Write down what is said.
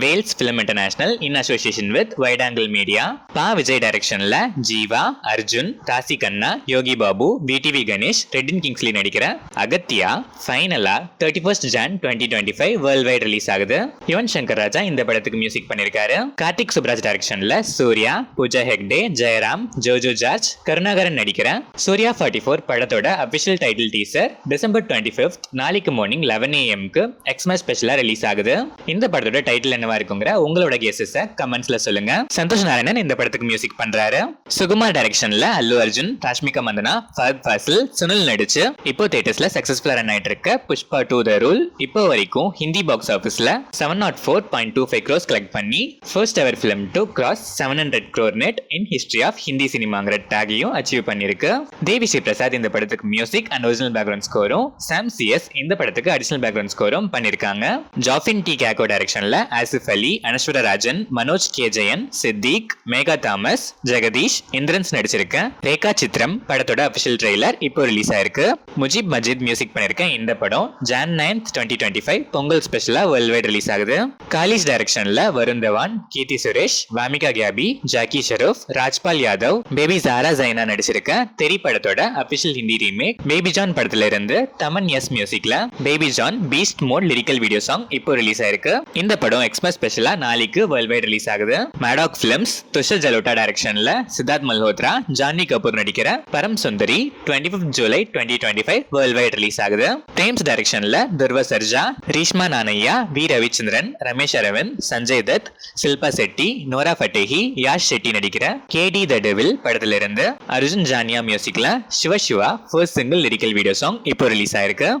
Wales film international in association with wide angle media. Pa Vijay டைரக்ஷன்ல ஜீவா, அர்ஜுன், தாசி கண்ணா, யோகி பாபு, விடிவி கணேஷ், ரெட்டின் கிங்ஸ்லி நடிக்கிற அகத்தியா ஃபைனலா 31st Jan 2025 world wide release ஆகுது. யுவன் சங்கர் ராஜா இந்த படத்துக்கு மியூசிக் பண்ணிருக்காரு. கார்த்திக் சுப்ராஜ் டைரக்ஷன்ல சூர்யா, பூஜா ஹெக்டே, ஜெயராம், ஜோஜோ ஜார்ஜ், கருணாகரன் நடிக்கிற சூர்யா 44 படத்தோட official title teaser December 25th நாளைக்கு மார்னிங் 11 AM எக்ஸ்மஸ் ஸ்பெஷலா ரிலீஸ் ஆகுது. இந்த படத்தோட டைட்டில் என்னவா இருக்குங்கிற உங்களோட கெஸஸை கமெண்ட்ஸ்ல சொல்லுங்க. சந்தோஷ் நாராயணன் இந்த படத்துக்கு மியூசிக் பண்றாரு. சுகுமார் டைரக்ஷன்ல அல்லு அர்ஜுன், ராஷ்மிகா மந்தனா, ஃபஹத் ஃபாசில், சுனில் நடிச்சு இப்போ தியேட்டர்ஸ்ல சக்சஸ்ஃபுல்லா ரன் ஆயிட்டு இருக்க புஷ்பா 2 த ரூல் இப்போ வரைக்கும் ஹிந்தி பாக்ஸ் ஆபீஸ்ல 704.25 crores கலெக்ட் பண்ணி first ever film to cross 700 crore net in history of Hindi சினிமாங்கிற டேகையும் அச்சீவ் பண்ணிருக்கு. தேவி ஸ்ரீ பிரசாத் இந்த படத்துக்கு மியூசிக் அண்ட் ஒரிஜினல் பேக்ரவுண்ட் ஸ்கோரும், சாம் சிஎஸ் இந்த படத்துக்கு அடிஷனல் பேக்ரவுண்ட் ஸ்கோரும் பண்ணிருக்காங்க. ஜாஃபின் டி கேகோ டைரக்ஷன்ல ஆசிஃப் அலி, அனஸ்வர ராஜன், மனோஜ் கே ஜெயன், சித்திக், மேகா தாமஸ், ஜெகதீஷ், இந்திரன்ஸ் நடிச்சிருக்க ரேகா சித்ரம் படத்தோட அபிஷியல் ட்ரெய்லர் இப்போ ரிலீஸ் ஆயிருக்கு. முஜிப் மஜித் மியூசிக் பண்ணிருக்க இந்த படம் Jan 9th 2025 பொங்கல் ஸ்பெஷலா வேர்ல்ட் வைட் ரிலீஸ் ஆகுது. காலிஸ் டைரக்ஷன்ல வருண் தவான், கீர்த்தி சுரேஷ், வாமிகா கியாபி, ஜாக்கி ஷெரூப், ராஜ்பால் யாதவ், பேபி ஜாரா ஜைனா நடிச்சிருக்க தெரி படத்தோட அபிஷியல் ஹிந்தி ரீமேக் பேபி ஜான் படத்துல இருந்து தமன் எஸ் மியூசிக்ல Baby John beast mode lyrical video song இப்போ ரிலீஸ் ஆயிருக்கு. இந்த படம் எக்ஸ்பிரஸ் ஸ்பெஷலா நாளைக்கு வேர்ல்ட் வைட் ரிலீஸ் ஆகுது. மேடாக் பிலிம்ஸ் துஷர் ஜலோட்டா டைரக்ஷன்ல சித்தார்த் மல்ஹோத்ரா, ஜான்வி கபூர் நடிக்கிற Param Sundari 25th July 2025 world wide release ஆகுது. பிரேம்ஸ் டைரக்ஷன்ல துர்வா சர்ஜா, ரீஷ்மா நானையா, வி ரவிச்சந்திரன், ரமேஷ் அரவிந்த், சஞ்சய் தத், சில்பா செட்டி, நோரா ஃபட்டேஹி, யாஷ் ஷெட்டி நடிக்கிற கேடி த டெவில் படத்துல இருந்து அர்ஜுன் ஜானியா மியூசிக்ல Shiva first single lyrical video song இப்போ ரிலீஸ் ஆயிருக்கு.